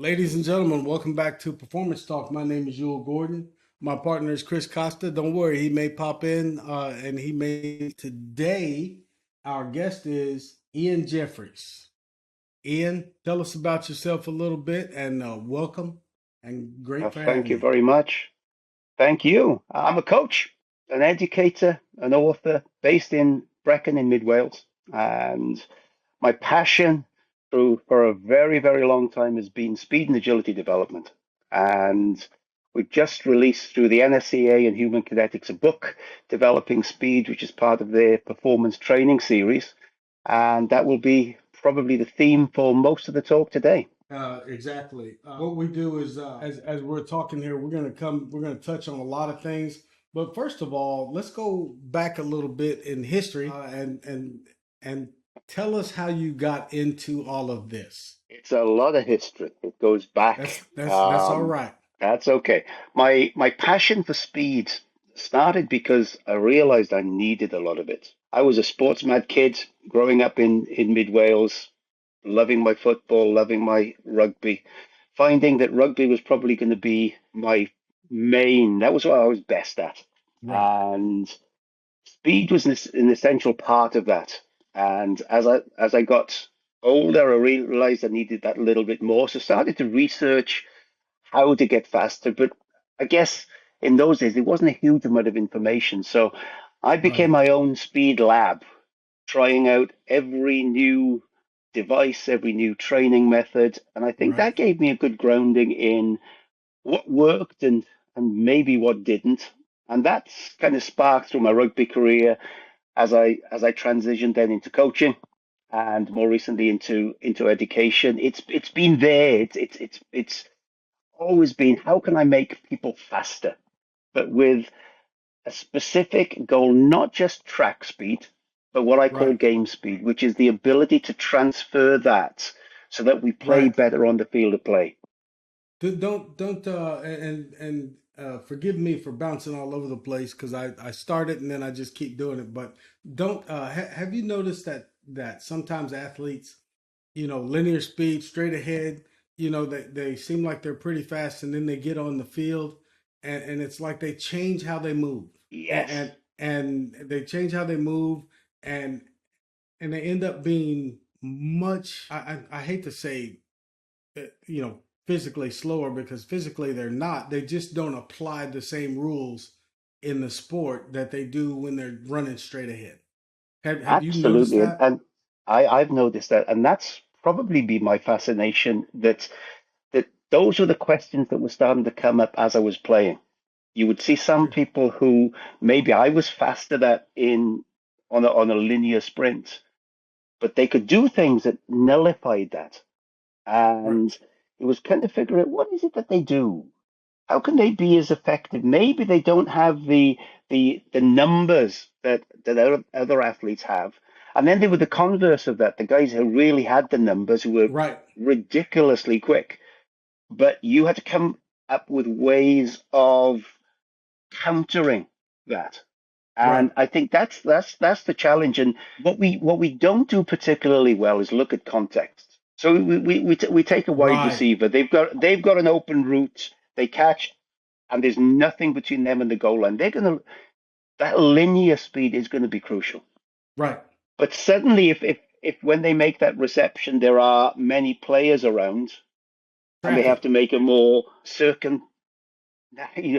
Ladies and gentlemen, welcome back to Performance Talk. My name is Yul Gordon. My partner is Chris Costa. Don't worry, he may pop in and he may. Today, our guest is Ian Jeffries. Ian, tell us about yourself a little bit and welcome and great for Thank having you you. very much. Thank you. I'm a coach, an educator, an author based in Brecon in Mid Wales. And my passion for a very, very long time has been speed and agility development. And we've just released through the NSCA and Human Kinetics a book, Developing Speed, which is part of their performance training series. And that will be probably the theme for most of the talk today. Exactly. What we do is, as we're talking here, we're gonna touch on a lot of things. But first of all, let's go back a little bit in history and tell us how you got into all of this. It's a lot of history. It goes back. That's all right. That's okay. My passion for speed started because I realized I needed a lot of it. I was a sports mad kid growing up in mid Wales, loving my football, loving my rugby, finding that rugby was probably going to be my main. That was what I was best at, Right. and speed was an essential part of that. And as I got older, I realized I needed that a little bit more. So started to research how to get faster. But I guess in those days there wasn't a huge amount of information. So I became Right. my own speed lab, trying out every new device, every new training method. And I think Right. that gave me a good grounding in what worked and maybe what didn't. And that's kind of sparked through my rugby career as I transitioned then into coaching and more recently into education. It's been there. It's always been how can I make people faster, but with a specific goal, not just track speed, but what I call Right. game speed, which is the ability to transfer that so that we play Right. better on the field of play. Don't and forgive me for bouncing all over the place because I started and then I just keep doing it. But don't have you noticed that sometimes athletes, linear speed, straight ahead, they seem like they're pretty fast and then they get on the field and it's like they change how they move and Yes, and, and they change how they move and and they end up being much I hate to say you know, physically slower because physically they're not. They just don't apply the same rules in the sport that they do when they're running straight ahead. Have you noticed absolutely. that? And I've noticed that, and that's probably been my fascination that those were the questions that were starting to come up as I was playing. You would see some Sure. people who maybe I was faster that in on a linear sprint, but they could do things that nullified that. Right. And it was kind of figure out what is it that they do? How can they be as effective? Maybe they don't have the numbers that other athletes have. And then they were the converse of that, the guys who really had the numbers who were Right. ridiculously quick. But you had to come up with ways of countering that. Right. And I think that's the challenge. And what we don't do particularly well is look at context. So we take a wide Right. receiver. They've got an open route. They catch, and there's nothing between them and the goal line. That linear speed is going to be crucial. Right. But suddenly, if when they make that reception, there are many players around, and they have Traffic. to make a more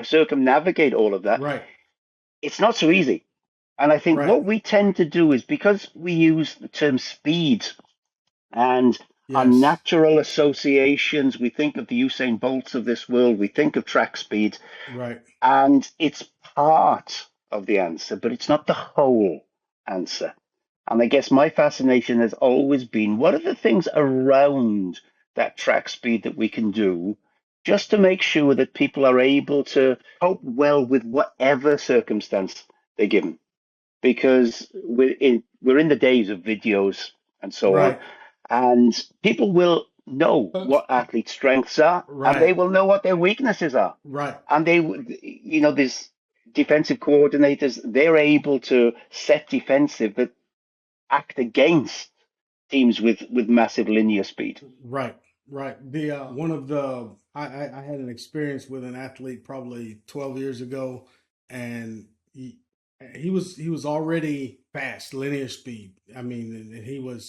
circumnavigate all of that, Right. it's not so easy. And I think Right. what we tend to do is because we use the term speed and our Yes. natural associations, we think of the Usain Bolts of this world, we think of track speed, Right. and it's part of the answer, but it's not the whole answer. And I guess my fascination has always been what are the things around that track speed that we can do just to make sure that people are able to cope well with whatever circumstance they're given? Because we're in the days of videos and so on, Right. and people will know Folks. what athletes' strengths are, and they Right. will know what their weaknesses are, Right. and these defensive coordinators, they're able to set defensive that act against teams with massive linear speed. Right. Right. The one of the I had an experience with an athlete probably 12 years ago, and he was already fast, linear speed. I mean, and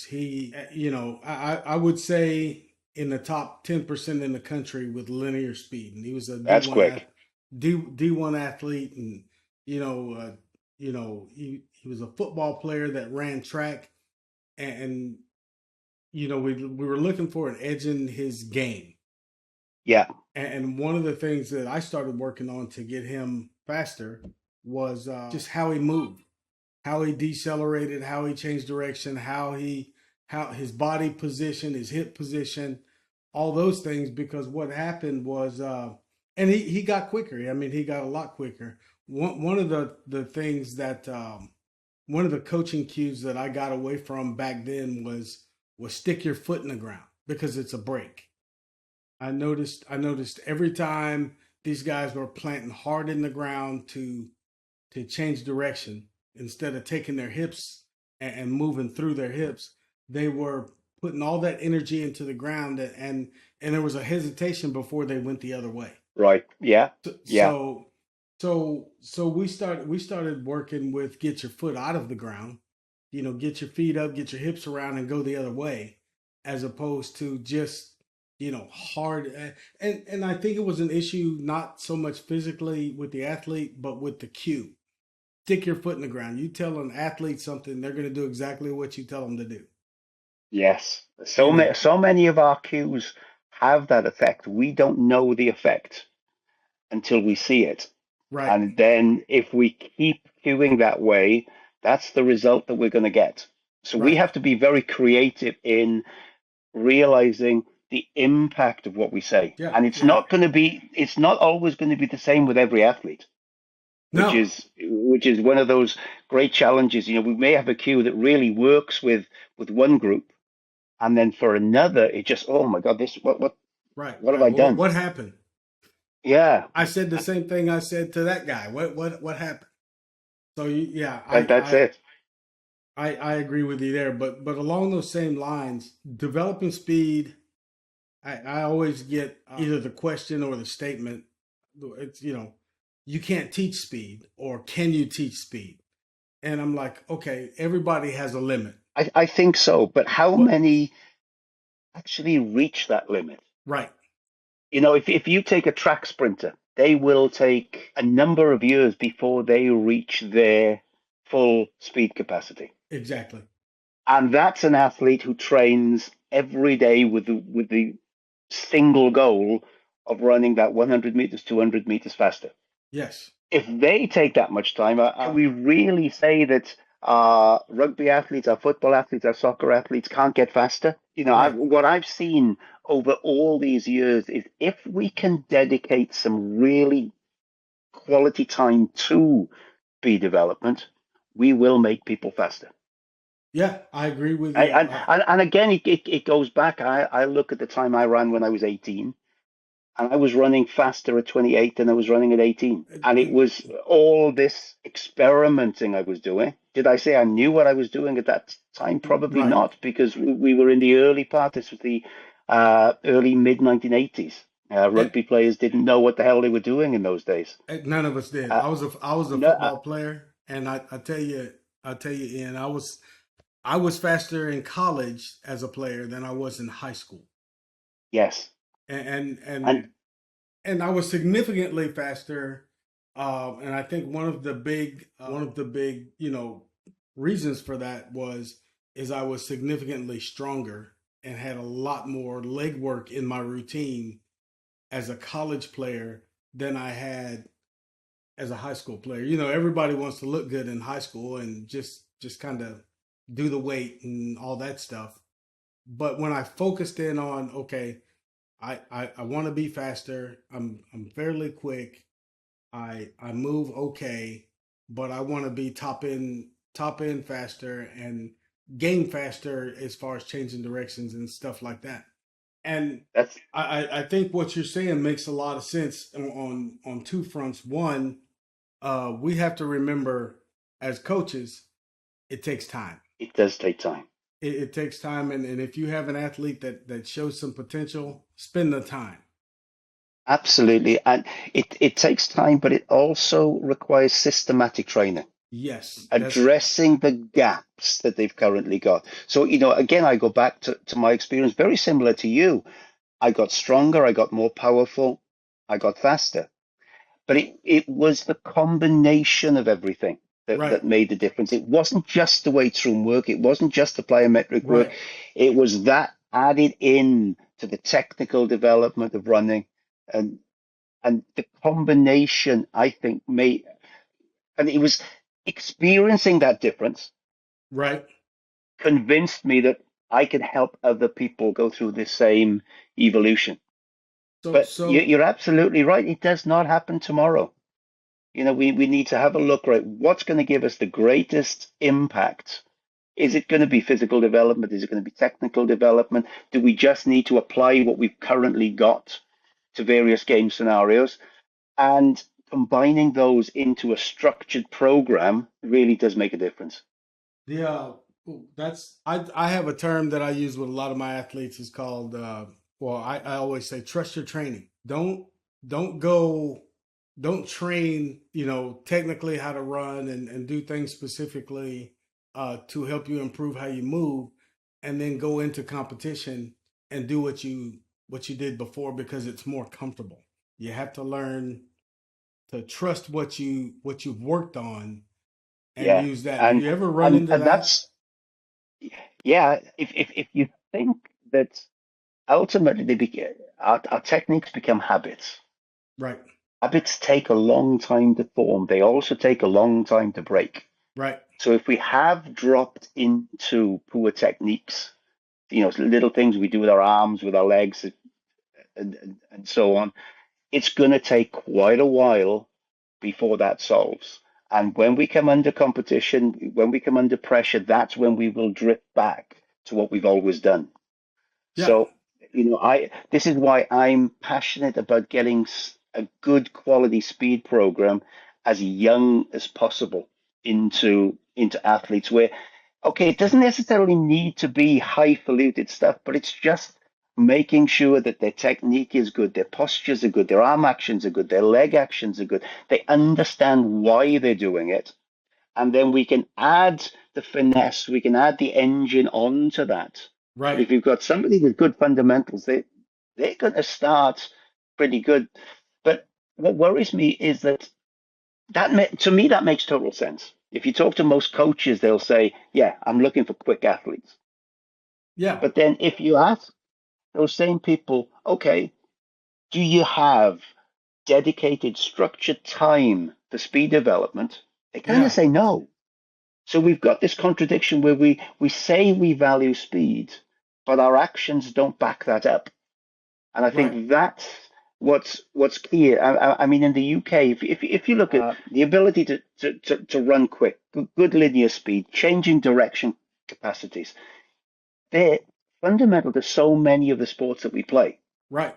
he you know I would say in the top 10% in the country with linear speed, and he was a That's quick. D1 athlete, and you know he was a football player that ran track, and we were looking for an edge in his game. Yeah, And one of the things that I started working on to get him faster was just how he moved, how he decelerated, how he changed direction, how his body position, his hip position, all those things. Because what happened was, and he got quicker. I mean, he got a lot quicker. One of the things that one of the coaching cues that I got away from back then was stick your foot in the ground because it's a break. I noticed every time these guys were planting hard in the ground to change direction instead of taking their hips and moving through their hips, they were putting all that energy into the ground and there was a hesitation before they went the other way. right. Yeah, yeah, So so we started working with get your foot out of the ground, get your feet up, get your hips around and go the other way as opposed to just hard and I think it was an issue not so much physically with the athlete but with the cue. Stick your foot in the ground. You tell an athlete something, they're going to do exactly what you tell them to do. yes. You know, So many of our cues have that effect. We don't know the effect until we see it. right, And then if we keep cueing that way, that's the result that we're going to get. So we right. have to be very creative in realizing the impact of what we say. Yeah, And yeah. it's not always going to be the same with every athlete, No, which is one of those great challenges. We may have a cue that really works with one group, and then for another, it just, oh my God, this right, what have right. I Well, done? what happened? Yeah, I said the same thing I said to that guy. What happened? So yeah, that's it. I agree with you there. But along those same lines, developing speed, I always get either the question or the statement. It's you can't teach speed, or can you teach speed? And I'm like, okay, everybody has a limit, I think so, but how but many actually reach that limit? right, If you take a track sprinter, they will take a number of years before they reach their full speed capacity. exactly, And that's an athlete who trains every day with the single goal of running that 100 meters, 200 meters faster. yes, If they take that much time, can we really say that our rugby athletes, our football athletes, our soccer athletes can't get faster? right, What I've seen over all these years is if we can dedicate some really quality time to speed development, we will make people faster. yeah, I agree with I, you. and again, it goes back. I look at the time I ran when I was 18, and I was running faster at 28 than I was running at 18. And it was all this experimenting I was doing. Did I say I knew what I was doing at that time? Probably Right. not, because we were in the early part. This was the early mid 1980s. Rugby players didn't know what the hell they were doing in those days. None of us did. Uh, I was a no, football player, and I tell you, Ian, I was faster in college as a player than I was in high school, yes, and and and and, and I was significantly faster. And I think one of the big reasons for that is I was significantly stronger and had a lot more leg work in my routine as a college player than I had as a high school player. Everybody wants to look good in high school and just kind of do the weight and all that stuff. But when I focused in on okay, I want to be faster. I'm fairly quick. I move okay, but I want to be top end faster and game faster as far as changing directions and stuff like that. And that's I think what you're saying makes a lot of sense on two fronts. One, we have to remember as coaches, it takes time. it does take time. it takes time, and if you have an athlete that shows some potential, spend the time. Absolutely. And it takes time, but it also requires systematic training, Yes, that's addressing the gaps that they've currently got. So, again, I go back to my experience, very similar to you. I got stronger, I got more powerful, I got faster. But it was the combination of everything right, that made the difference. It wasn't just the weight room work, it wasn't just the plyometric work, right, it was that added in to the technical development of running. And and the combination, I think, made, and it was experiencing that difference right. convinced me that I could help other people go through the same evolution. So But so you're absolutely right. It does not happen tomorrow. We need to have a look, right? What's going to give us the greatest impact? Is it going to be physical development? Is it going to be technical development? Do we just need to apply what we've currently got to various game scenarios? And combining those into a structured program really does make a difference. yeah, that's I have a term that I use with a lot of my athletes. Is called well, I always say trust your training. Don't go don't train, technically how to run and do things specifically to help you improve how you move, and then go into competition and do what you did before because it's more comfortable. You have to learn to trust what you've worked on and Yeah. use that. Do And you ever run and into and that? that's yeah, if you think that ultimately our techniques become habits. Right, Habits take a long time to form. They also take a long time to break. right, So if we have dropped into poor techniques, little things we do with our arms, with our legs, and so on, it's going to take quite a while before that solves. And when we come under competition, when we come under pressure, that's when we will drift back to what we've always done. yeah, So, I this is why I'm passionate about getting a good quality speed program as young as possible into athletes where, okay, it doesn't necessarily need to be highfalutin stuff, but it's just making sure that their technique is good, their postures are good, their arm actions are good, their leg actions are good. They understand why they're doing it, and then we can add the finesse, we can add the engine onto that. But right, if you've got somebody with good fundamentals, they're going to start pretty good. But what worries me is that to me that makes total sense. If you talk to most coaches, they'll say, "Yeah, I'm looking for quick athletes." yeah, But then if you ask those same people, "Okay, do you have dedicated, structured time for speed development?" They kind of yeah, say no. So we've got this contradiction where we say we value speed, but our actions don't back that up. And I right, think that's what's key. I mean, in the UK, if you look at the ability to run quick, good linear speed, changing direction capacities, they're fundamental to so many of the sports that we play. right,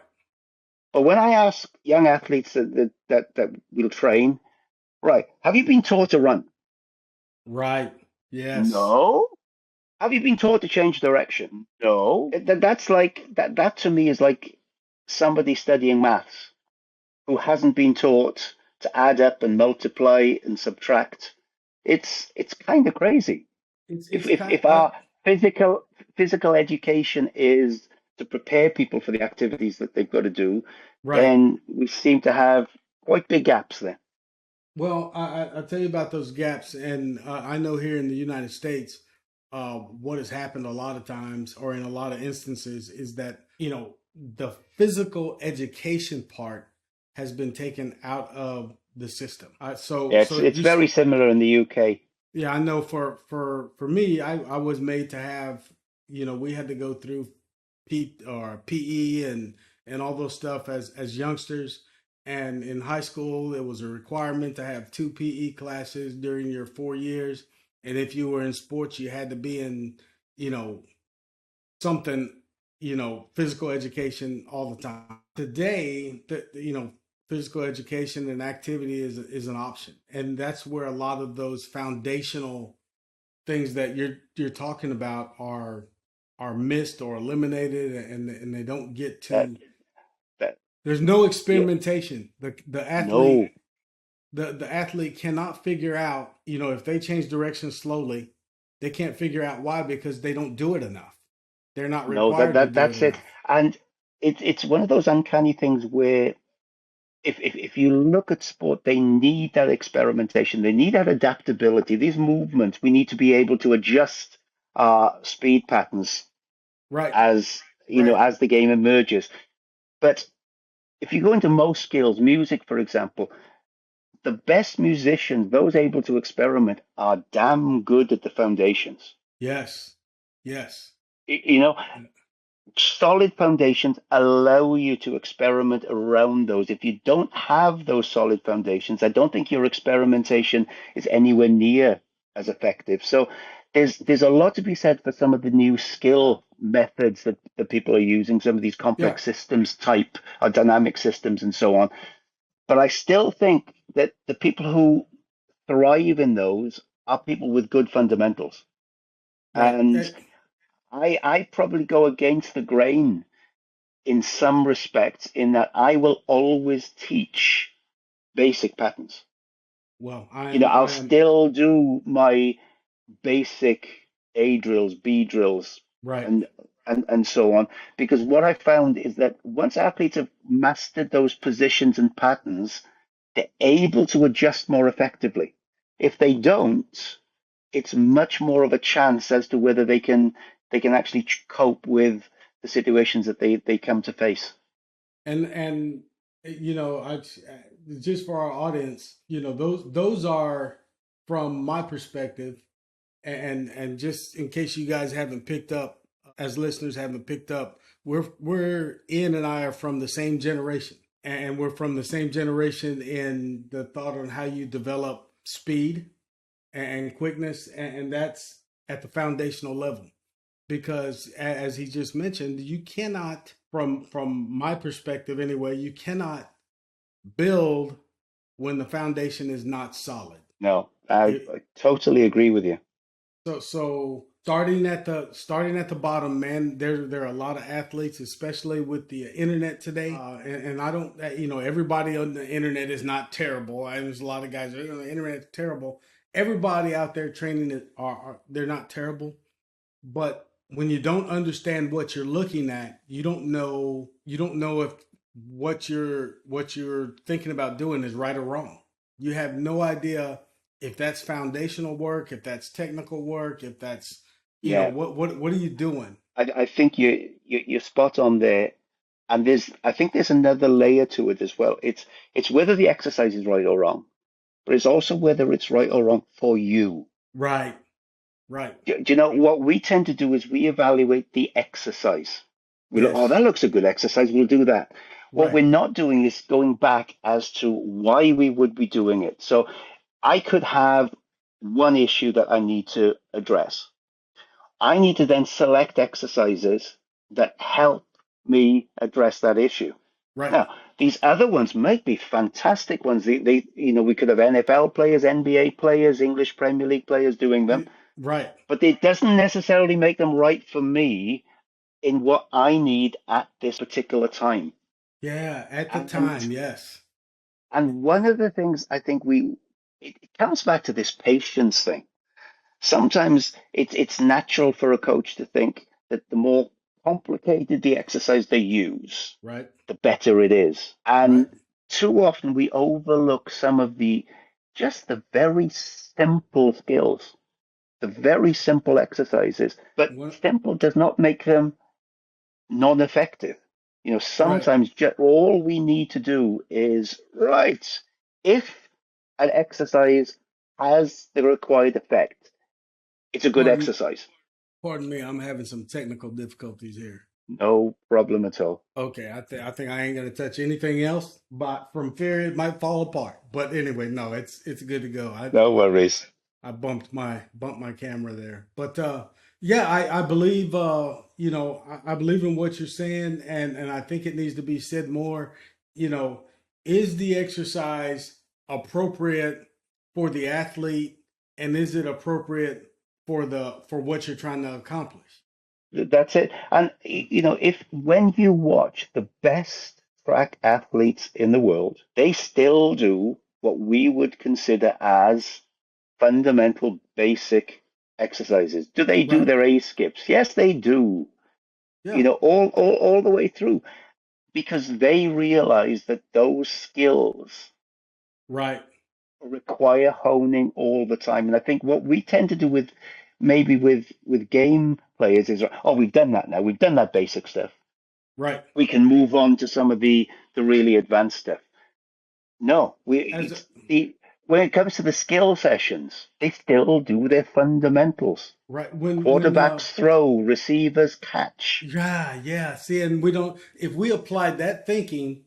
But when I ask young athletes that will train, right, have you been taught to run? right. Yes. No. Have you been taught to change direction? No. That's like that to me is like somebody studying maths who hasn't been taught to add up and multiply and subtract. It's kind of crazy. If It's if kind if our physical education is to prepare people for the activities that they've got to do, right. then we seem to have quite big gaps there. Well, I'll tell you about those gaps, and I know here in the United States, what has happened a lot of times, or in a lot of instances, is that the physical education part has been taken out of the system. So Yeah, it's so it's you very similar in the UK. Yeah, I know for me, I was made to have, we had to go through PE and all those stuff as youngsters. And in high school, it was a requirement to have two PE classes during your 4 years. And if you were in sports, you had to be in, you know, something, physical education all the time. Today, physical education and activity is an option. And that's where a lot of those foundational things that you're talking about are missed or eliminated, and they don't get That to. that There's no yeah, experimentation. The no, athlete the athlete cannot figure out, if they change direction slowly, they can't figure out why, because they don't do it enough. They're not no, required to do it that's it. enough. And it's one of those uncanny things where if you look at sport, they need that experimentation. They need that adaptability. These movements, we need to be able to adjust our speed patterns Right, as right. as the game emerges. But if you go into most skills, music, for example, the best musicians, those able to experiment, are damn good at the foundations. Yes, yes. You know, solid foundations allow you to experiment around those. If you don't have those solid foundations, I don't think your experimentation is anywhere near as effective. So there's a lot to be said for some of the new skill methods that people are using, some of these Yeah, complex systems type or dynamic systems and so on. But I still think that the people who thrive in those are people with good fundamentals. right. And I probably go against the grain in some respects, in that I will always teach basic patterns. Well, I'll I am still do my basic A drills, B drills, right. and and so on. Because what I found is that once athletes have mastered those positions and patterns, they're able to adjust more effectively. If they don't, it's much more of a chance as to whether they can actually cope with the situations that they come to face. And I just for our audience, those are from my perspective, and just in case you guys haven't picked up, as listeners haven't picked up, we're Ian and I are from the same generation, and we're from the same generation in the thought on how you develop speed and quickness, and that's at the foundational level. Because as he just mentioned, you cannot, from my perspective anyway, you cannot build when the foundation is not solid. No, It, I totally agree with you. so starting at the bottom, man. There are a lot of athletes, especially with the internet today. And I don't, everybody on the internet is not terrible. There's a lot of guys, the internet is terrible. Everybody out there training it are they're not terrible. But when you don't understand what you're looking at, you don't know if what you're thinking about doing is right or wrong. You have no idea if that's foundational work, if that's technical work, if that's, Yeah, what are you doing? I think you're spot on there. And I think there's another layer to it as well. It's whether the exercise is right or wrong, but it's also whether it's right or wrong for you. Right, right. Do you know what we tend to do is we evaluate the exercise. We look, oh, Yes, that looks a good exercise. We'll do that. What right, we're not doing is going back as to why we would be doing it. So I could have one issue that I need to address. I need to then select exercises that help me address that issue. right, Now, these other ones might be fantastic ones. We could have NFL players, NBA players, English Premier League players doing them, right. but it doesn't necessarily make them right for me in what I need at this particular time. Yeah, at the And time, yes. and one of the things I think it comes back to this patience thing. Sometimes it's natural for a coach to think that the more complicated the exercise they use, Right, the better it is. right. And too often we overlook some of the just the very simple skills, the very simple exercises. But One, simple does not make them non-effective. right. Sometimes all we need to do is, right, if an exercise has the required effect, it's a good Pardon, exercise. pardon me. I'm having some technical difficulties here. No problem at all. Okay, I think I ain't gonna touch anything else, but from fear it might fall apart. But anyway, no, it's good to go. I No worries. I bumped my camera there, but yeah, I believe I believe in what you're saying, and I think it needs to be said more. You know, is the exercise appropriate for the athlete, and is it appropriate for what you're trying to accomplish. That's it. And if when you watch the best track athletes in the world, they still do what we would consider as fundamental basic exercises. Do they do Right. their A skips? Yes, they do. Yeah. All the way through because they realize that those skills Right. require honing all the time. And I think what we tend to do with maybe with game players is, oh, we've done that now. We've done that basic stuff. Right. We can move on to some of the really advanced stuff. No, As it's the when it comes to the skill sessions, they still do their fundamentals. right when Quarterbacks throw, receivers catch. yeah, yeah. See, and we don't if we apply that thinking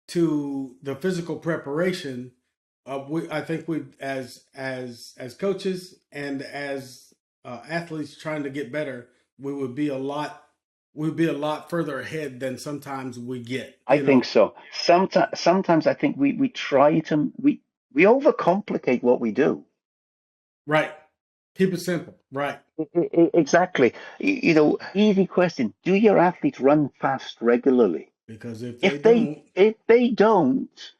to the physical preparation, I think we as coaches and as athletes trying to get better, we would be a lot we'd be a lot further ahead than sometimes we get. I think so. Sometimes I think we try to we overcomplicate what we do. Right. Keep it simple. Right. Exactly. Easy question. Do your athletes run fast regularly? Because if they If they don't, if they don't,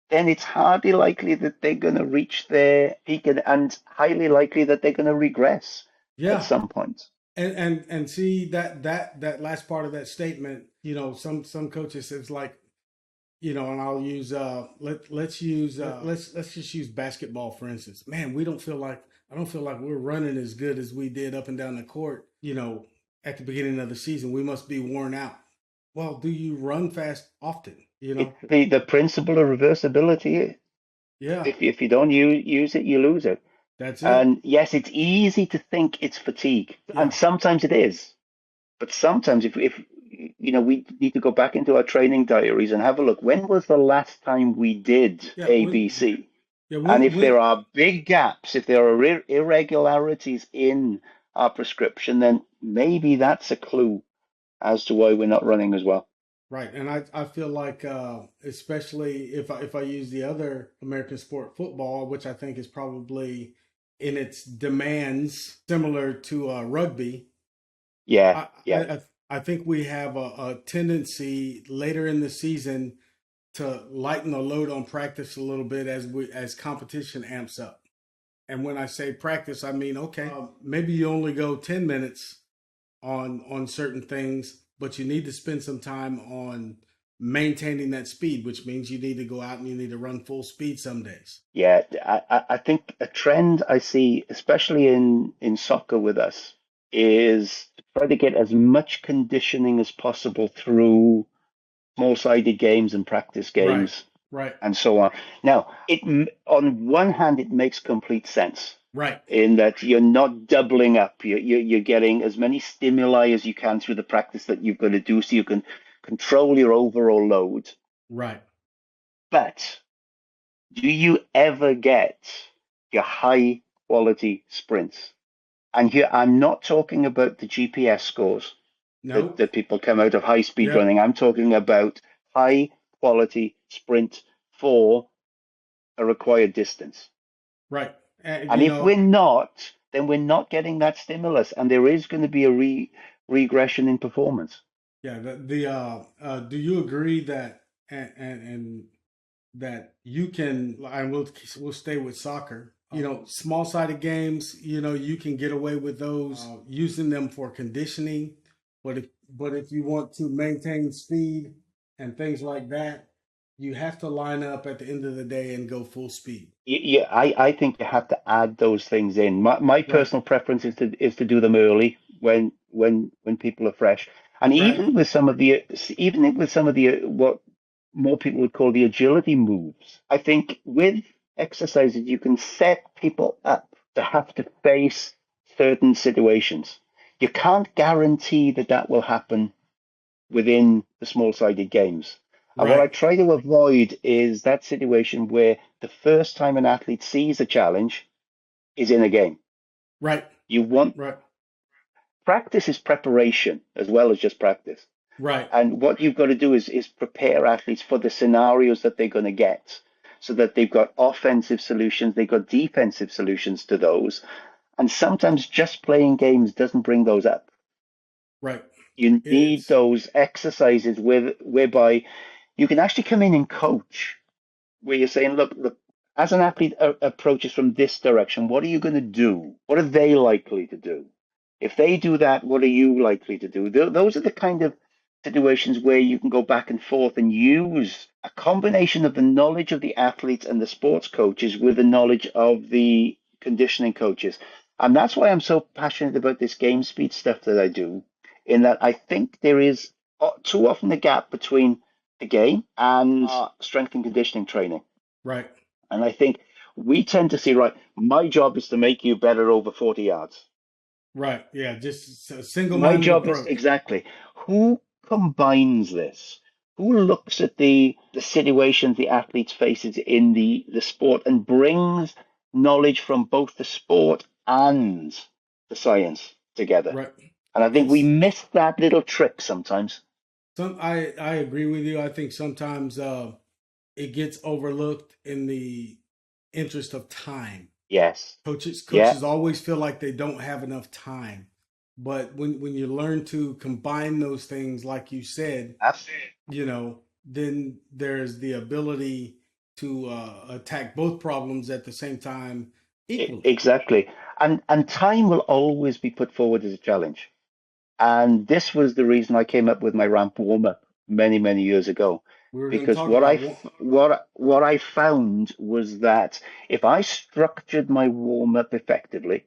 then it's hardly likely that they're going to reach their peak and highly likely that they're going to regress at yeah. some point. And see that last part of that statement, some coaches it's like, and I'll use let's just use basketball for instance. Man, I don't feel like we're running as good as we did up and down the court, at the beginning of the season. We must be worn out. Well, do you run fast often? It's the principle of reversibility. Yeah, If you don't use it, you lose it. that's it. And yes, it's easy to think it's fatigue, and Yeah. sometimes it is. But sometimes if we need to go back into our training diaries and have a look. When was the last time we did Yeah, A, B, C? And if when there are big gaps, if there are irregularities in our prescription, then maybe that's a clue as to why we're not running as well. right, and I feel like especially if I use the other American sport, football, which I think is probably in its demands similar to rugby. Yeah, I, I yeah, I I think we have a tendency later in the season to lighten the load on practice a little bit as competition amps up. And when I say practice, I mean okay, maybe you only go 10 minutes on certain things, but you need to spend some time on maintaining that speed, which means you need to go out and you need to run full speed some days. yeah. I think a trend I see, especially in soccer with us, is to try to get as much conditioning as possible through small-sided games and practice Right, games right, and so on. Now, on one hand, it makes complete sense right, in that you're not doubling up. You're getting as many stimuli as you can through the practice that you've got to do so you can control your overall load. right, But do you ever get your high quality sprints? And here, I'm not talking about the GPS scores no, that people come out of high speed yep, running. I'm talking about high quality sprint for a required distance. right. And And if we're not, then we're not getting that stimulus, and there is going to be a regression in performance. yeah, do you agree that and that you can, and we'll stay with soccer. Small sided games. You can get away with those using them for conditioning, but if you want to maintain speed and things like that, you have to line up at the end of the day and go full speed. Yeah, I think you have to add those things in. My Right, personal preference is to do them early when people are fresh, and right, even with some of the what more people would call the agility moves. I think with exercises you can set people up to have to face certain situations. You can't guarantee that that will happen within the small-sided games. And what I right, try to avoid is that situation where the first time an athlete sees a challenge is in a game. right, You want right, practice is preparation as well as just practice. right, And what you've got to do is prepare athletes for the scenarios that they're going to get so that they've got offensive solutions, they've got defensive solutions to those. And sometimes just playing games doesn't bring those up. Right. You need It's those exercises whereby you can actually come in and coach, where you're saying, look, as an athlete approaches from this direction, what are you going to do? What are they likely to do? If they do that, what are you likely to do? Those are the kind of situations where you can go back and forth and use a combination of the knowledge of the athletes and the sports coaches with the knowledge of the conditioning coaches. And that's why I'm so passionate about this game speed stuff that I do, in that I think there is too often a gap between the game and strength and conditioning training. right. And I think we tend to see, right, my job is to make you better over 40 yards. Right. Yeah. Just a My single-minded job is approach. exactly who combines this? Who looks at the situations the athletes faces in the sport and brings knowledge from both the sport and the science together? Right. And I think we It's miss that little trick sometimes. I agree with you. I think sometimes it gets overlooked in the interest of time. Yes. Yeah, Coaches always feel like they don't have enough time. But when you learn to combine those things, like you said, absolutely. then there's the ability to attack both problems at the same time equally. Exactly. And time will always be put forward as a challenge. And this was the reason I came up with my ramp warm up many, many years ago. We were going to Because talk about one. what I found was that if I structured my warm up effectively,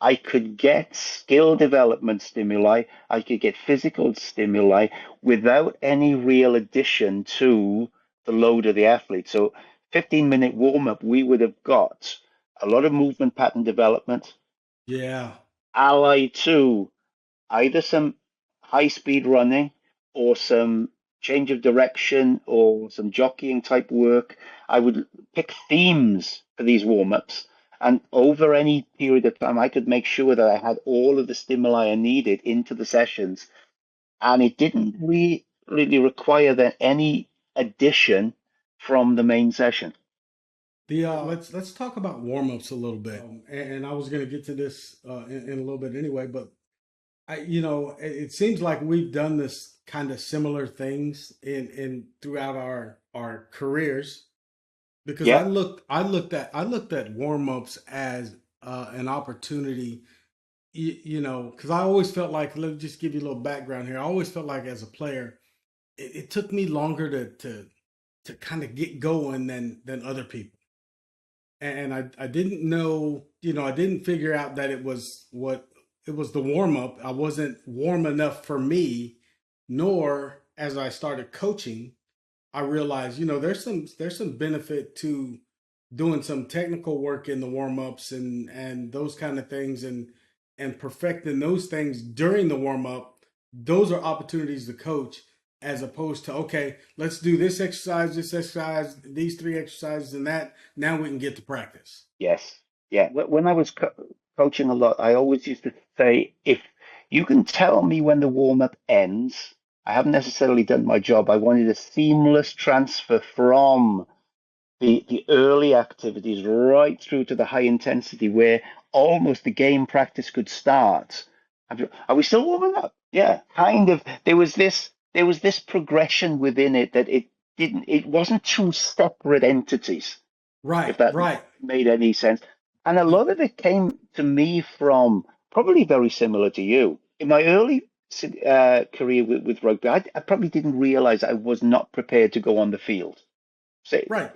I could get skill development stimuli, I could get physical stimuli without any real addition to the load of the athlete. So 15-minute warm up, we would have got a lot of movement pattern development, Yeah, allied to either some high speed running or some change of direction or some jockeying type work. I would pick themes for these warm ups. And over any period of time, I could make sure that I had all of the stimuli I needed into the sessions. And it didn't really require that any addition from the main session. the let's talk about warm ups a little bit. And I was going to get to this in a little bit anyway, but it seems like we've done this kind of similar things in throughout our careers because Yeah, I looked at warm ups as an opportunity. Because I always felt like, let me just give you a little background here. I always felt like as a player, it took me longer to kind of get going than other people, and I didn't know, I didn't figure out that it was the warm up. I wasn't warm enough for me, nor as I started coaching, I realized, there's some benefit to doing some technical work in the warm ups and those kind of things and perfecting those things during the warm up. Those are opportunities to coach as opposed to, okay, let's do this exercise, these three exercises, and that. Now we can get to practice. yes, yeah. When I was coaching a lot, I always used to say, if you can tell me when the warm up ends, I haven't necessarily done my job. I wanted a seamless transfer from the early activities right through to the high intensity where almost the game practice could start. Are we still warming up? Yeah, kind of. There was this progression within it that it wasn't two separate entities, Right, if that right. made any sense. And a lot of it came to me from probably very similar to you. In my early career with rugby, I probably didn't realize I was not prepared to go on the field. Say, Right,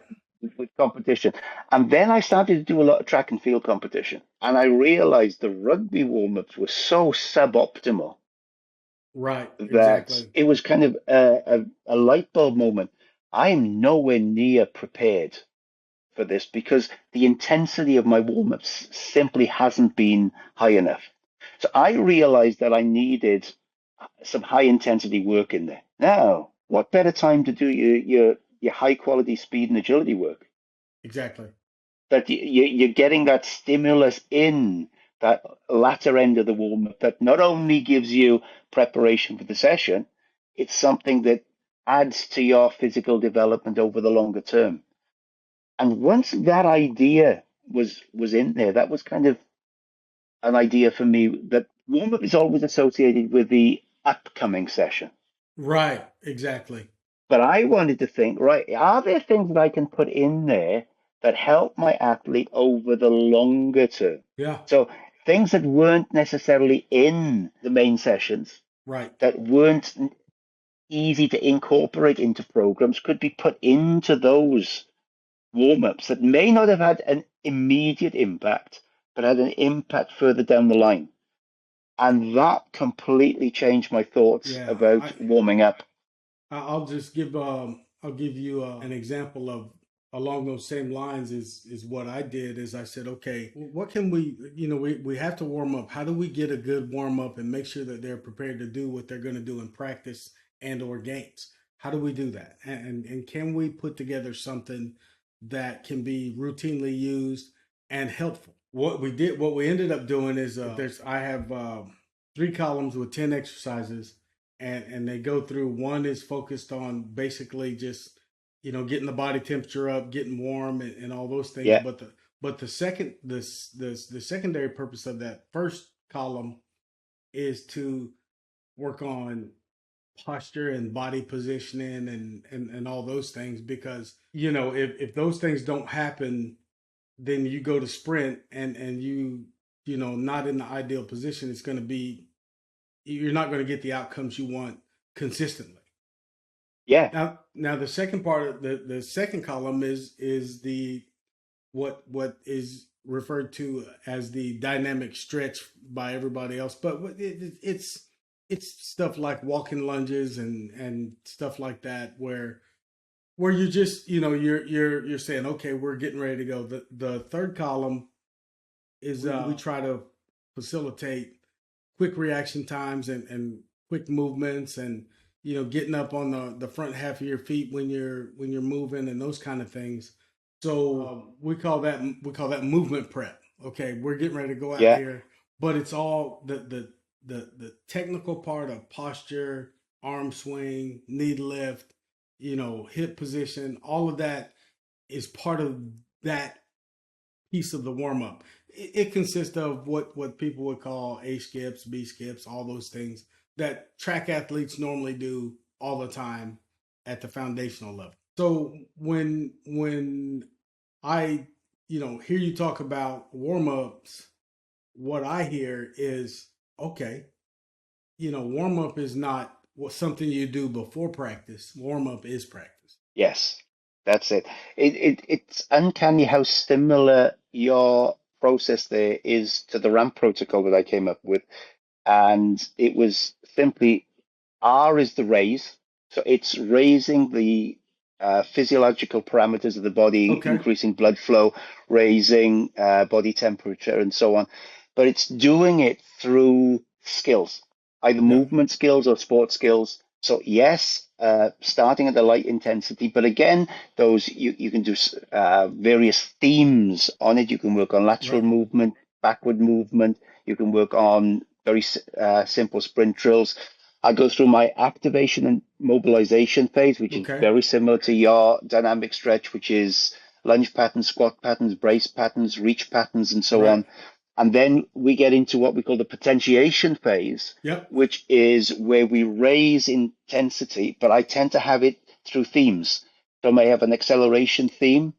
with competition. And then I started to do a lot of track and field competition. And I realized the rugby warm ups were so suboptimal right, that exactly. it was kind of a light bulb moment. I am nowhere near prepared for this because the intensity of my warm ups simply hasn't been high enough. So I realized that I needed some high intensity work in there. Now, what better time to do your high quality speed and agility work? Exactly. That you're getting that stimulus in that latter end of the warm up that not only gives you preparation for the session, it's something that adds to your physical development over the longer term. And once that idea was in there, that was kind of an idea for me that warm up is always associated with the upcoming session. Right, exactly. But I wanted to think, right, are there things that I can put in there that help my athlete over the longer term? Yeah, So things that weren't necessarily in the main sessions, right. that weren't easy to incorporate into programs, could be put into those warm ups that may not have had an immediate impact, but had an impact further down the line. And that completely changed my thoughts Yeah, about warming up. I'll just give I'll give you an example of along those same lines is what I did is I said, okay, what can we, we have to warm up. How do we get a good warm up and make sure that they're prepared to do what they're going to do in practice and or games? How do we do that? And can we put together something that can be routinely used and helpful? What we ended up doing is I have 3 columns with 10 exercises, and they go through. One is focused on basically just getting the body temperature up, getting warm, and all those things. Yeah, But the secondary purpose of that first column is to work on posture and body positioning and all those things, because if those things don't happen, then you go to sprint and not in the ideal position. It's going to be You're not going to get the outcomes you want consistently. yeah, Now the second part of the second column is the what is referred to as the dynamic stretch by everybody else, but it's stuff like walking lunges and stuff like that, where you just you're saying, okay, we're getting ready to go. The third column is we try to facilitate quick reaction times and quick movements, and getting up on the front half of your feet when you're moving and those kind of things. So we call that movement prep. Okay, we're getting ready to go out yeah, here, but it's all the technical part of posture, arm swing, knee lift, hip position. All of that is part of that piece of the warm up. It consists of what people would call A skips, B skips, all those things that track athletes normally do all the time at the foundational level. So when I hear you talk about warm ups, what I hear is, okay, warm up is not something you do before practice. Warm up is practice. yes, that's it. It's uncanny how similar your process there is to the ramp protocol that I came up with. And it was simply R is the raise. So it's raising the physiological parameters of the body, Okay. increasing blood flow, raising body temperature, and so on. But it's doing it through skills, either Yeah. movement skills or sport skills. So yes, starting at the light intensity, but again, those you can do various themes on it. You can work on lateral Right. movement, backward movement. You can work on very simple sprint drills. I go through my activation and mobilization phase, which is Okay. very similar to your dynamic stretch, which is lunge patterns, squat patterns, brace patterns, reach patterns, and so Right. on. And then we get into what we call the potentiation phase, Yep. which is where we raise intensity, but I tend to have it through themes. So I may have an acceleration theme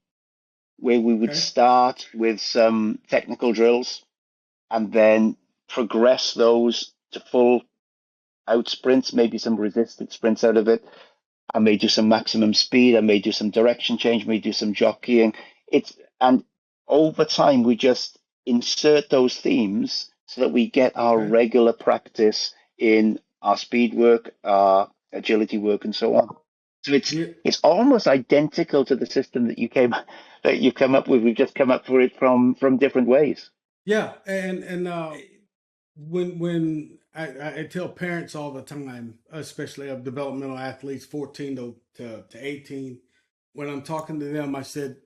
where we would Okay. start with some technical drills and then progress those to full out sprints, maybe some resisted sprints out of it. I may do some maximum speed. I may do some direction change. May do some jockeying. And over time we just insert those themes so that we get our Okay. regular practice in our speed work, our agility work, and so on. So Yeah. it's almost identical to the system that you come up with. We've just come up with it from different ways. Yeah, and when I tell parents all the time, especially of developmental athletes, 14 to 18, when I'm talking to them, I said,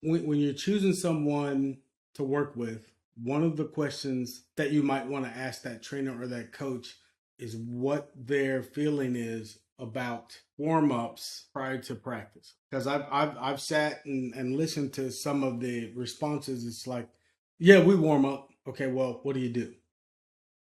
when you're choosing someone to work with, one of the questions that you might want to ask that trainer or that coach is what their feeling is about warm ups prior to practice. Because I've sat and listened to some of the responses. It's like, yeah, we warm up. Okay, well, what do you do?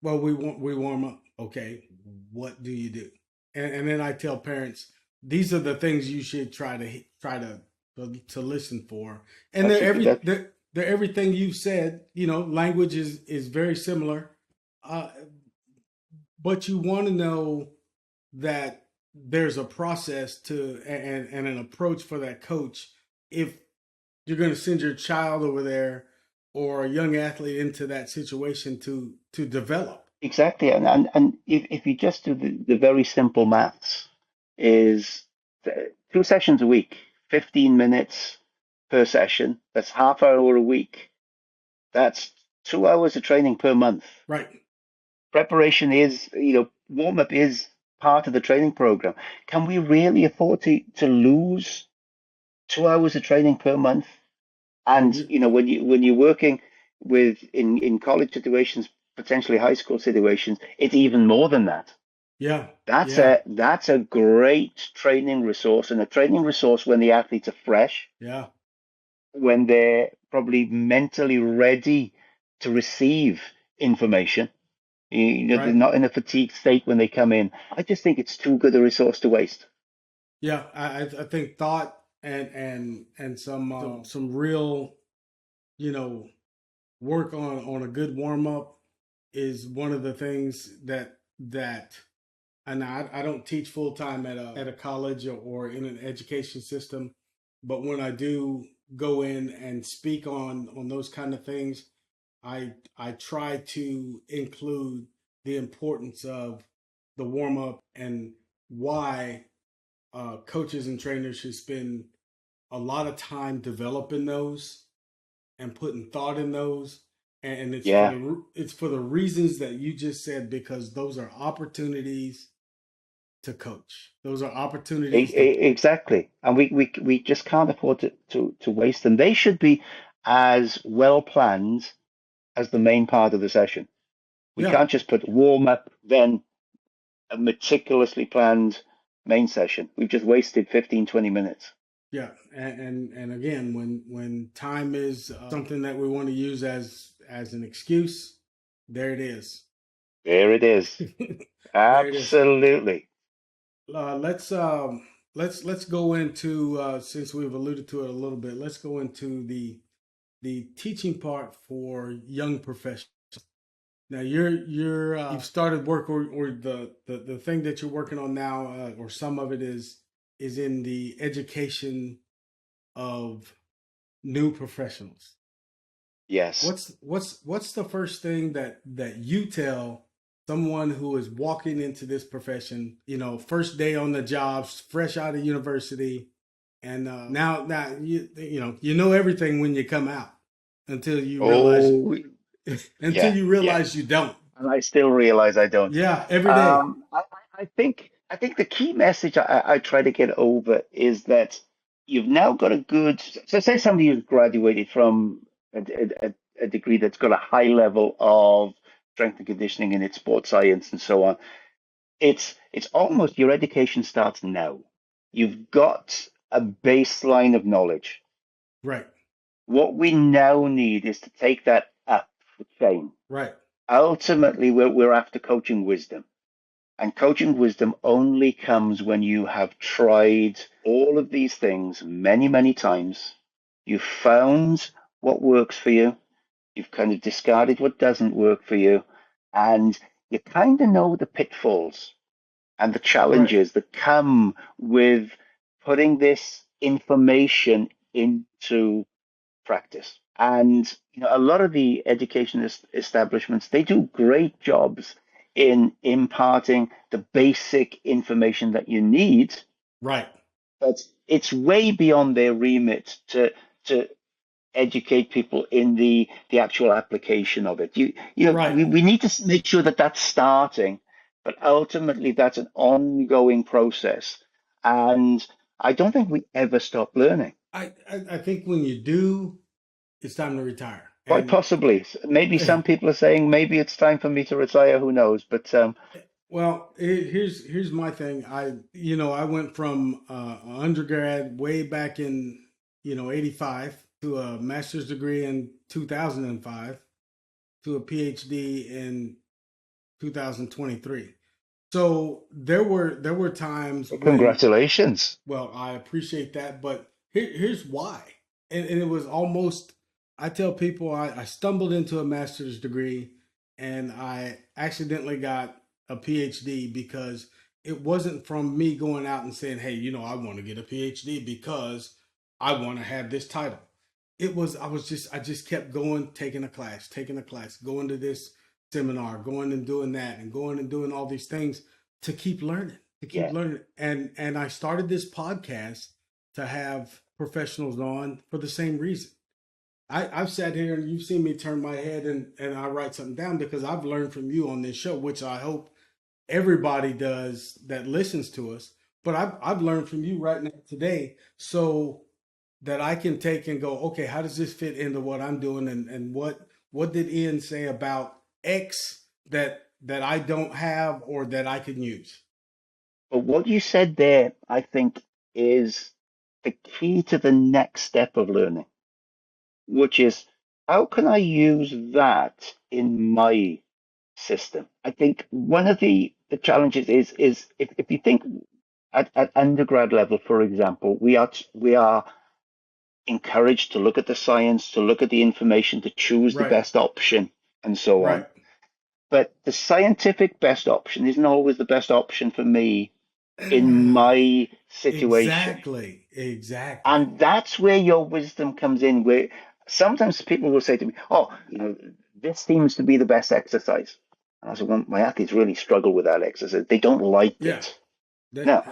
Well, we warm up. Okay, what do you do? And then I tell parents these are the things you should try to listen for. And That's a good. That they're everything you've said. You know, language is very similar, uh, but you want to know that there's a process to and an approach for that coach if you're going to send your child over there or a young athlete into that situation to develop. exactly. And if you just do the very simple maths, is 2 sessions a week, 15 minutes per session. That's half hour a week. That's 2 hours of training per month. Right. Preparation is, warm up is part of the training program. Can we really afford to lose 2 hours of training per month? And And when you're working with in college situations, potentially high school situations, it's even more than that. yeah, That's yeah, a great training resource, and a training resource when the athletes are fresh, yeah, when they're probably mentally ready to receive information. They're right. not in a fatigued state when they come in. I just think it's too good a resource to waste. Yeah, I think thought and some real you know work on a good warm up is one of the things that and I don't teach full time at a college or in an education system, but when I do go in and speak on those kind of things, I try to include the importance of the warm up and why coaches and trainers should spend a lot of time developing those and putting thought in those. And Yeah, it's for the reasons that you just said because those are opportunities to coach. Those are opportunities to exactly. And we just can't afford to waste them. They should be as well planned as the main part of the session. We yeah, can't just put warm up, then a meticulously planned main session. We've just wasted 15, 20 minutes. yeah. And again, when time is something that we want to use as an excuse, there it is. There it is. There it is. Absolutely. Let's let's go into since we've alluded to it a little bit. Let's go into the teaching part for young professionals. Now you've started work or the thing that you're working on now or some of it is in the education of new professionals. Yes. What's the first thing that you tell someone who is walking into this profession, first day on the job, fresh out of university, and now you know everything when you come out until you realize Oh, until yeah, you yeah. realize you don't. And I still realize I don't. Yeah, every day. I think the key message I try to get over is that you've now got a good. So say somebody who's graduated from a degree that's got a high level of strength and conditioning in its sports science and so on. It's almost your education starts now. You've got a baseline of knowledge. Right, What we now need is to take that up the chain. right, Ultimately, we're after coaching wisdom. And coaching wisdom only comes when you have tried all of these things many, many times. You've found what works for you. You've kind of discarded what doesn't work for you. And you kind of know the pitfalls and the right, challenges that come with putting this information into practice. And a lot of the education establishments, they do great jobs in imparting the basic information that you need, right, but it's way beyond their remit to educate people in the actual application of it. right. We need to make sure that that's starting, but ultimately that's an ongoing process. And I don't think we ever stop learning. I think when you do, it's time to retire. Quite And possibly. Maybe some people are saying maybe it's time for me to retire. Who knows? But well, here's my thing. I went from undergrad way back in '85 to a master's degree in 2005, to a PhD in 2023. So there were times Well, when, congratulations. well, I appreciate that, but here's why. And it was almost, I tell people I stumbled into a master's degree and I accidentally got a PhD because it wasn't from me going out and saying, hey, I want to get a PhD because I want to have this title. I just kept going, taking a class, going to this seminar, going and doing that, and going and doing all these things to keep learning, to keep Yeah. learning. And I started this podcast to have professionals on for the same reason. I've sat here and you've seen me turn my head and I write something down because I've learned from you on this show, which I hope everybody does that listens to us. But I've learned from you right now today, so that I can take and go, okay, how does this fit into what I'm doing, and what did Ian say about X that I don't have or that I can use? But what you said there, I think, is the key to the next step of learning, which is how can I use that in my system? I think one of the challenges is if you think at undergrad level, for example, we are encouraged to look at the science, to look at the information, to choose the Right, best option, and so on. right. But the scientific best option isn't always the best option for me in my situation. Exactly, exactly. And that's where your wisdom comes in, where sometimes people will say to me, oh, this seems to be the best exercise. And I said, well, my athletes really struggle with that exercise. They don't like Yeah, it. that, Now,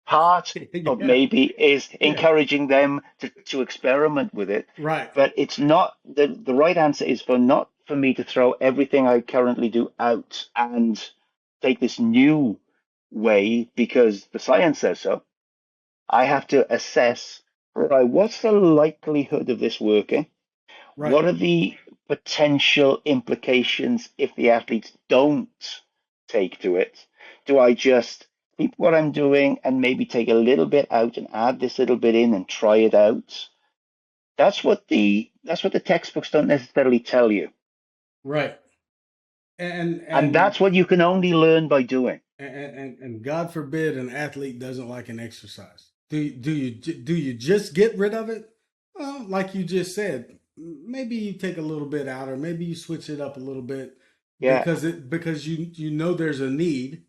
part of yeah, maybe is yeah. encouraging them to experiment with it, Right, but it's not the right answer is for not for me to throw everything I currently do out and take this new way because the science says so. I have to assess, right, what's the likelihood of this working? right. What are the potential implications if the athletes don't take to it? Do I just keep what I'm doing and maybe take a little bit out and add this little bit in and try it out? That's what the textbooks don't necessarily tell you. Right. And And and that's what you can only learn by doing. and God forbid an athlete doesn't like an exercise. Do you just get rid of it? Well, like you just said, maybe you take a little bit out, or maybe you switch it up a little bit Yeah, because you know there's a need.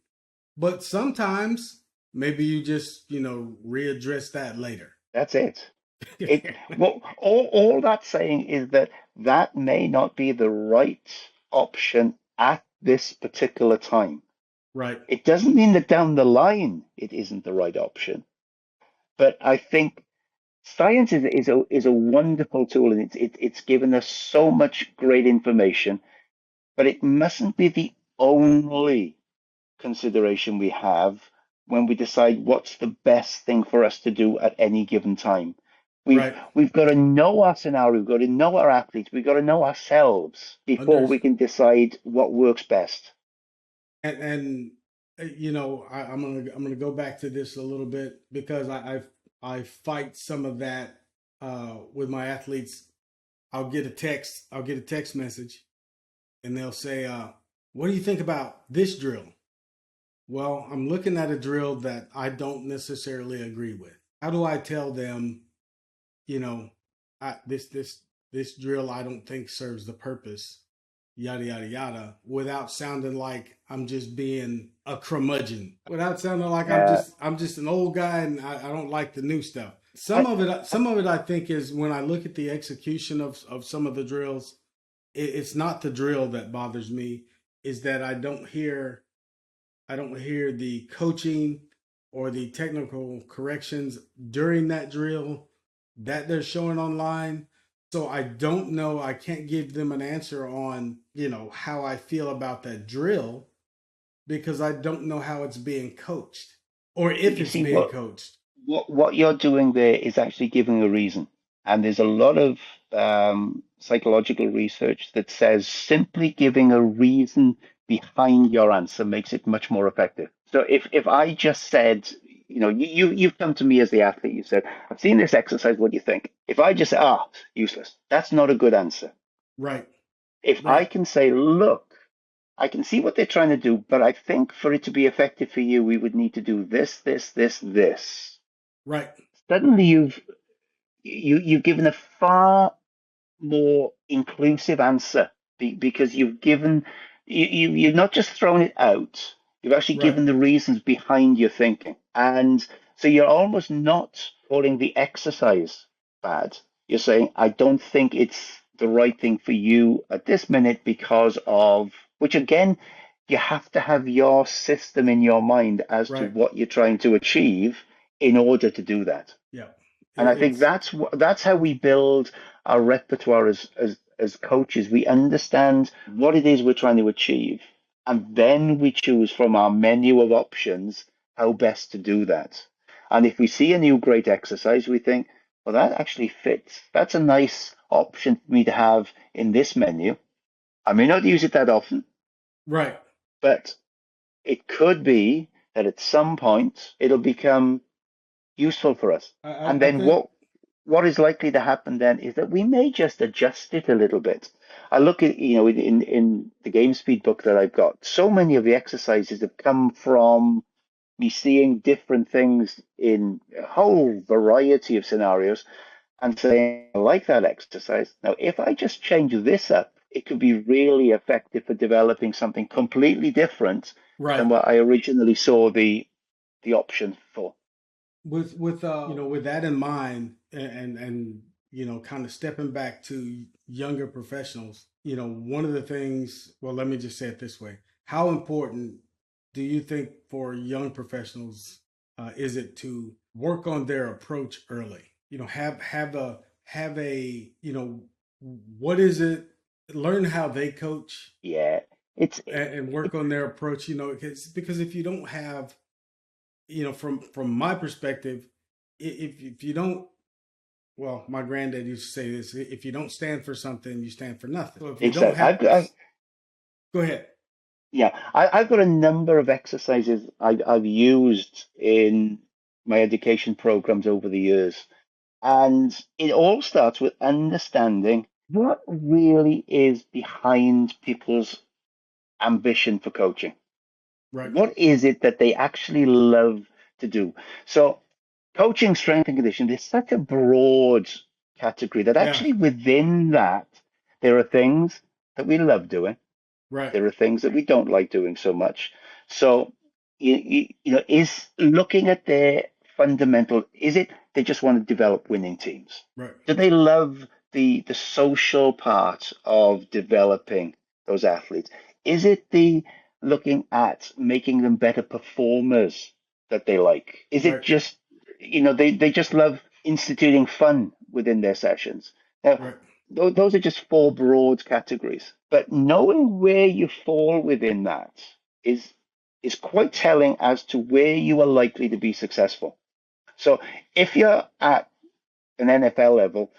But sometimes maybe you just readdress that later. that's it. All that's saying is that that may not be the right option at this particular time. Right. It doesn't mean that down the line it isn't the right option. But I think science is a wonderful tool, and it's given us so much great information. But it mustn't be the only consideration we have when we decide what's the best thing for us to do at any given time. We've Right. we've got to know our scenario, we've got to know our athletes, we've got to know ourselves before Under we can decide what works best. and I'm gonna go back to this a little bit because I fight some of that with my athletes. I'll get a text message and they'll say, "What do you think about this drill?" Well, I'm looking at a drill that I don't necessarily agree with. How do I tell them, you know, this drill I don't think serves the purpose, yada yada yada, without sounding like I'm just being a curmudgeon, without sounding like I'm Uh, just I'm just an old guy and I don't like the new stuff. I, Some of it I think is when I look at the execution of some of the drills, it's not the drill that bothers me, is that I don't hear the coaching or the technical corrections during that drill that they're showing online. So I don't know. I can't give them an answer on, how I feel about that drill because I don't know how it's being coached or but if you it's see being what coached. what you're doing there is actually giving a reason. And there's a lot of psychological research that says simply giving a reason behind your answer makes it much more effective. So if I just said, you've come to me as the athlete, you said, I've seen this exercise, what do you think? If I just say, useless, that's not a good answer. Right. If I Right. can say, look, I can see what they're trying to do, but I think for it to be effective for you, we would need to do this, this, this, this. Right. Suddenly you've given a far more inclusive answer because you've not just thrown it out, you've actually Right. given the reasons behind your thinking. And so you're almost not calling the exercise bad. You're saying, I don't think it's the right thing for you at this minute because of, which again, you have to have your system in your mind as to Right. what you're trying to achieve in order to do that. Yeah. And I think It's that's how we build our repertoire as coaches. We understand what it is we're trying to achieve, and then we choose from our menu of options how best to do that. And if we see a new great exercise, we think, well, that actually fits. That's a nice option for me to have in this menu. I may not use it that often, right. but it could be that at some point it'll become useful for us. And I then think what is likely to happen then is that we may just adjust it a little bit. I look at, in the Gamespeed book that I've got, so many of the exercises have come from me seeing different things in a whole variety of scenarios and saying, I like that exercise. Now, if I just change this up, it could be really effective for developing something completely different than right. what I originally saw the option for. With with that in mind, and kind of stepping back to younger professionals, one of the things, well, let me just say it this way: how important do you think for young professionals is it to work on their approach early? Have a what is it? Learn how they coach Yeah, it's and work on their approach. Because if you don't have, from my perspective, if you don't, well, my granddad used to say this: if you don't stand for something, you stand for nothing. So if you don't exactly. have, go ahead. Yeah, I've got a number of exercises I've used in my education programs over the years, and it all starts with understanding what really is behind people's ambition for coaching. Right. What is it that they actually love to do? So, coaching strength and conditioning is such a broad category that Yeah. actually within that, there are things that we love doing. Right. There are things that we don't like doing so much. So, is looking at their fundamental, is it they just want to develop winning teams? Right. Do they love the social part of developing those athletes? Is it the looking at making them better performers that they like? Is it Right. just, they just love instituting fun within their sessions? Now, Right. those are just four broad categories. But knowing where you fall within that is is quite telling as to where you are likely to be successful. So if you're at an NFL level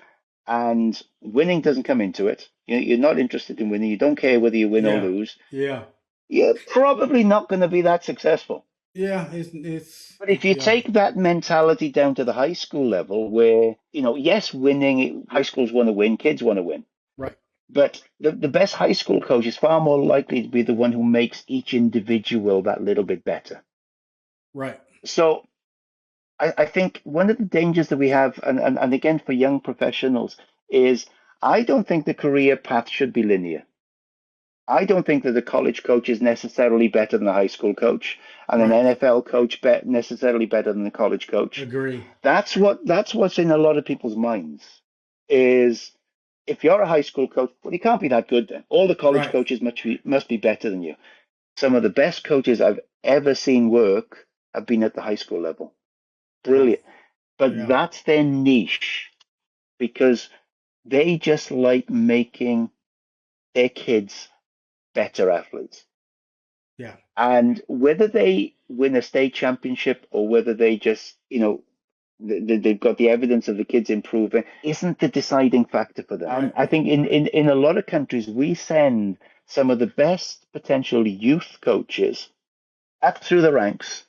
and winning doesn't come into it, you're not interested in winning, you don't care whether you win or Yeah. lose, Yeah. you're probably not going to be that successful. Yeah. It's But if you yeah. take that mentality down to the high school level, where, yes, winning, high schools want to win, kids want to win. Right. But the best high school coach is far more likely to be the one who makes each individual that little bit better. Right. So I think one of the dangers that we have, and again for young professionals, is I don't think the career path should be linear. I don't think that a college coach is necessarily better than a high school coach, and an Right. NFL coach necessarily better than a college coach. Agree. That's what's in a lot of people's minds. Is if you're a high school coach, well, you can't be that good then. All the college Right. coaches must be better than you. Some of the best coaches I've ever seen work have been at the high school level. Wow. Brilliant. But Yeah. that's their niche because they just like making their kids better athletes. Yeah. And whether they win a state championship or whether they just, they've got the evidence of the kids improving isn't the deciding factor for them. And Right. I think in a lot of countries, we send some of the best potential youth coaches up through the ranks,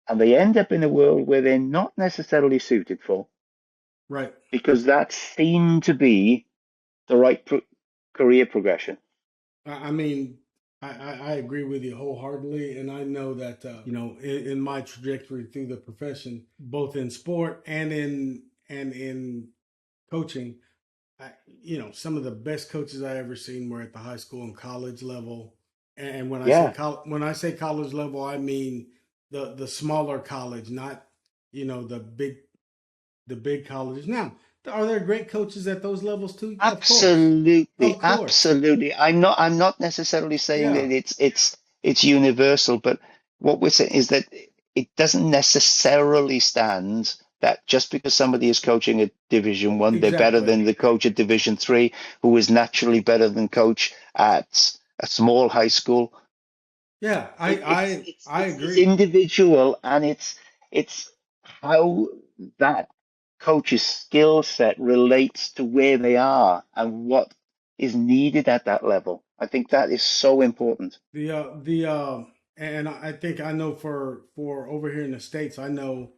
and they end up in a world where they're not necessarily suited for Right. because that's seen to be the right career progression. I mean, I agree with you wholeheartedly, and I know that in my trajectory through the profession, both in sport and in coaching, I, some of the best coaches I ever seen were at the high school and college level. And Yeah, when I say college level, I mean the smaller college, not the big colleges. Now, are there great coaches at those levels too? absolutely, Of course, absolutely. I'm not necessarily saying yeah, that it's universal, but what we're saying is that it doesn't necessarily stand that just because somebody is coaching at Division One, they're better exactly. than the coach at Division Three, who is naturally better than coach at a small high school. Yeah, It, it's it's I it's it's agree. individual, and it's how that coach's skill set relates to where they are and what is needed at that level. I think that is so important. The and I think I know for over here in the States, I know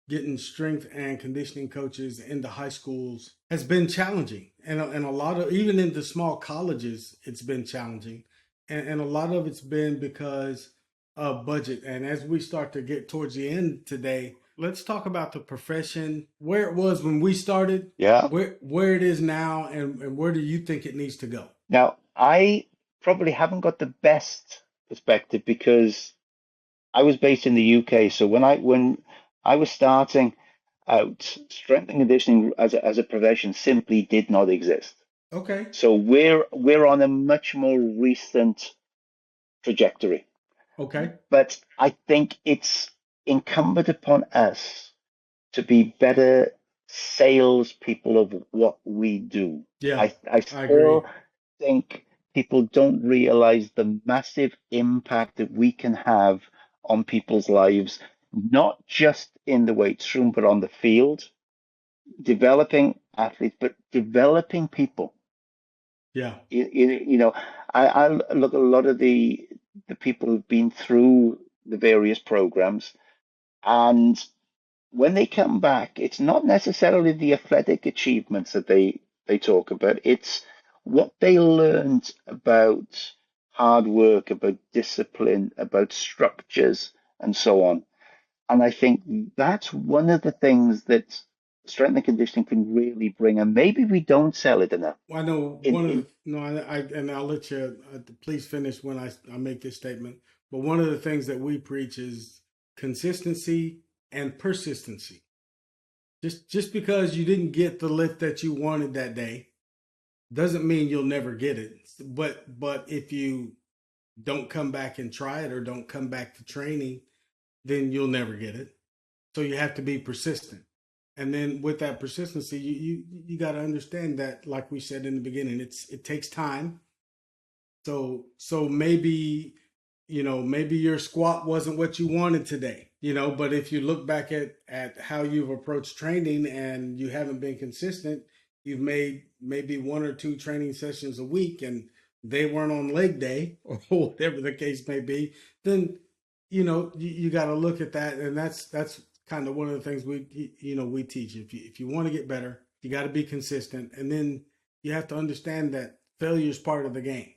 getting strength and conditioning coaches into high schools has been challenging, and a lot of, even in the small colleges, it's been challenging, and a lot of it's been because of budget. And as we start to get towards the end today, let's talk about the profession, where it was when we started, Yeah. where it is now, and where do you think it needs to go? Now, I probably haven't got the best perspective because I was based in the UK. So when I was starting out, strength and conditioning as a profession simply did not exist. Okay, So we're on a much more recent trajectory. okay, But I think it's incumbent upon us to be better salespeople of what we do. yeah, I I agree. still think people don't realize the massive impact that we can have on people's lives, not just in the weights room, but on the field, developing athletes, but developing people. Yeah. You know, I look at a lot of the people who've been through the various programs, and when they come back, it's not necessarily the athletic achievements that they talk about. It's what they learned about hard work, about discipline, about structures, and so on. And I think that's one of the things that strength and conditioning can really bring. And maybe we don't sell it enough. I know In one of in the no, and I'll let you please finish when I make this statement. But one of the things that we preach is consistency and persistency. Just because you didn't get the lift that you wanted that day doesn't mean you'll never get it. But if you don't come back and try it, or don't come back to training, then you'll never get it. So you have to be persistent. And then with that persistency, you got to understand that, like we said in the beginning, it takes time. So maybe, maybe your squat wasn't what you wanted today, but if you look back at how you've approached training and you haven't been consistent, you've made maybe one or two training sessions a week, and they weren't on leg day or whatever the case may be, then you got to look at that. And that's kind of one of the things we teach. If you want to get better, you got to be consistent, and then you have to understand that failure is part of the game.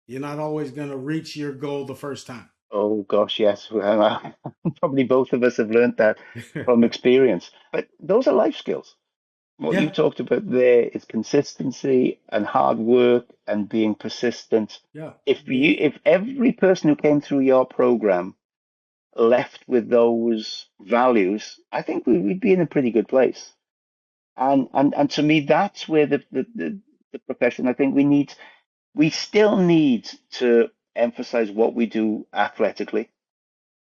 You're not always going to reach your goal the first time. Oh gosh, yes. Well, probably both of us have learned that from experience. But those are life skills. What you Yeah, talked about there is consistency and hard work and being persistent. yeah. If every person who came through your program left with those values, I think we'd be in a pretty good place. And to me, that's where the profession, I think we still need to emphasize what we do athletically,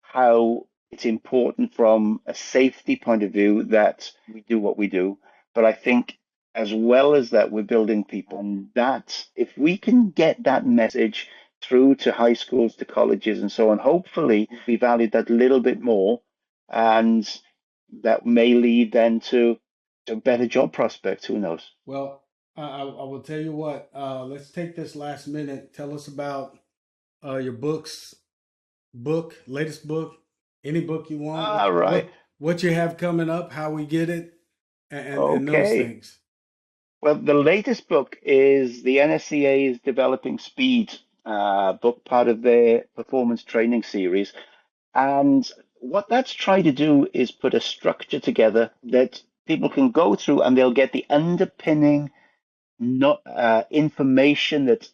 how it's important from a safety point of view that we do what we do. But I think as well as that, we're building people. And that if we can get that message through to high schools, to colleges, and so on, hopefully we value that a little bit more. And that may lead then to better job prospects. Who knows? Well, I will tell you what. Let's take this last minute. Tell us about your latest book, any book you want. All right. What you have coming up, how we get it, and those Okay. things. Well, the latest book is the NSCA is developing speed. book, part of their performance training series. And what that's trying to do is put a structure together that people can go through and they'll get the underpinning not information that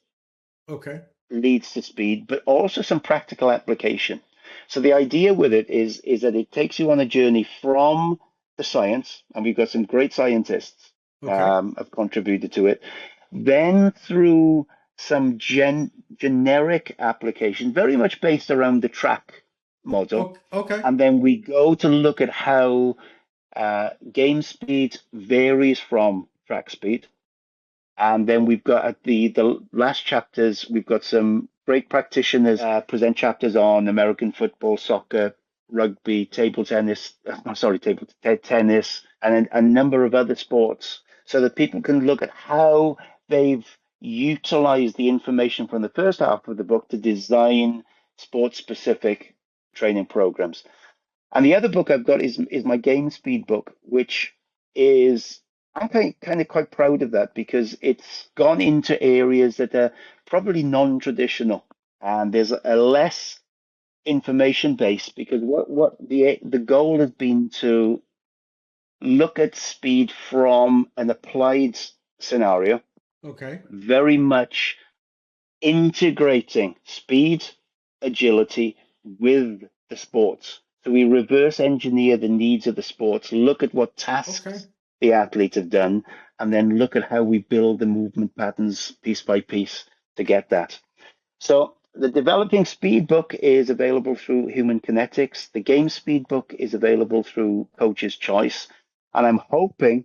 Okay. leads to speed, but also some practical application. So the idea with it is that it takes you on a journey from the science, and we've got some great scientists Okay. have contributed to it, then through some generic application, very much based around the track model, Okay. Okay. and then we go to look at how game speed varies from track speed. And then we've got at the last chapters, we've got some great practitioners present chapters on American football, soccer, rugby, table tennis, sorry, tennis, and a number of other sports, so that people can look at how they've utilized the information from the first half of the book to design sports specific training programs. And the other book I've got is my Gamespeed book, which is I'm kind of quite proud of that because it's gone into areas that are probably non-traditional, and there's a less information base because what the goal has been to look at speed from an applied scenario, Okay. very much integrating speed, agility with the sports. So we reverse engineer the needs of the sports, look at what Okay. tasks the athletes have done, and then look at how we build the movement patterns piece by piece to get that. So the Developing Speed book is available through Human Kinetics. The Game Speed book is available through Coach's Choice. And I'm hoping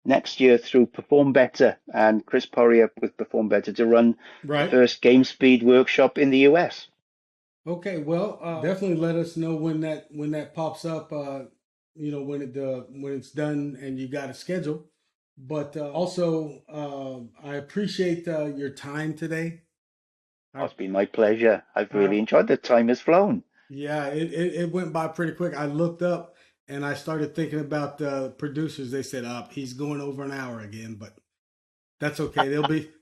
next year through Perform Better and Chris Poirier with Perform Better to run the Right. first Game Speed workshop in the US. Okay. Well, definitely let us know when that pops up. When it's done and you got a schedule. But also, I appreciate your time today. Oh, I, it's been my pleasure. I've I really enjoyed the time has flown. Yeah, it went by pretty quick. I looked up and I started thinking about the producers. They said, "Up, he's going over an hour again," but that's okay.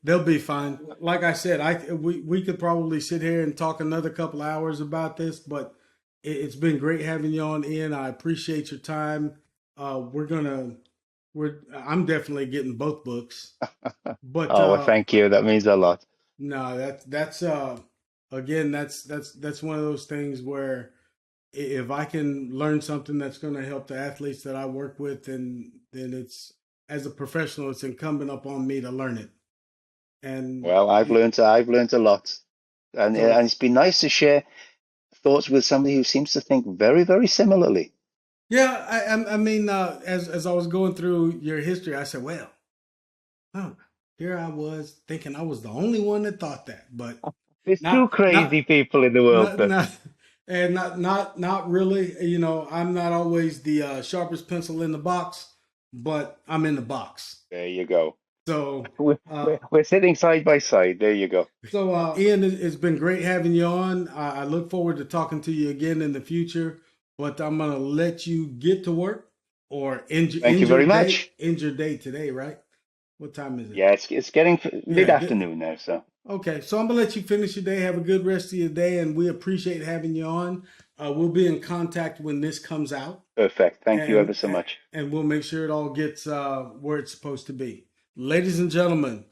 They'll be fine. Like I said, we could probably sit here and talk another couple hours about this, but it's been great having you on, Ian. I appreciate your time. I'm definitely getting both books, but Oh, well, thank you. That means a lot. no, that's again, that's one of those things where if I can learn something that's going to help the athletes that I work with, then it's as a professional, it's incumbent upon me to learn it. And Well, I've learned a lot, so, and it's been nice to share thoughts with somebody who seems to think very, very similarly. yeah, I mean, as I was going through your history, I said, well, huh, here I was thinking I was the only one that thought that, but There's two not crazy not people in the world, not but not and not really. I'm not always the sharpest pencil in the box, but I'm in the box. there you go. So, We're, uh, we're, we're sitting side by side. There you go. Ian, it's been great having you on. I look forward to talking to you again in the future. But I'm gonna let you get to work or Thank you very much. end your day today, right? What time is it? Yeah, it's getting Yeah, get mid-afternoon now, so okay. So I'm gonna let you finish your day. Have a good rest of your day, and we appreciate having you on. We'll be in contact when this comes out, perfect. Thank you and ever so much. and we'll make sure it all gets where it's supposed to be. Ladies and gentlemen,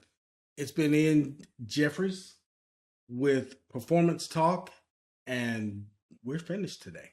it's been Ian Jeffries with Performance Talk, and we're finished today.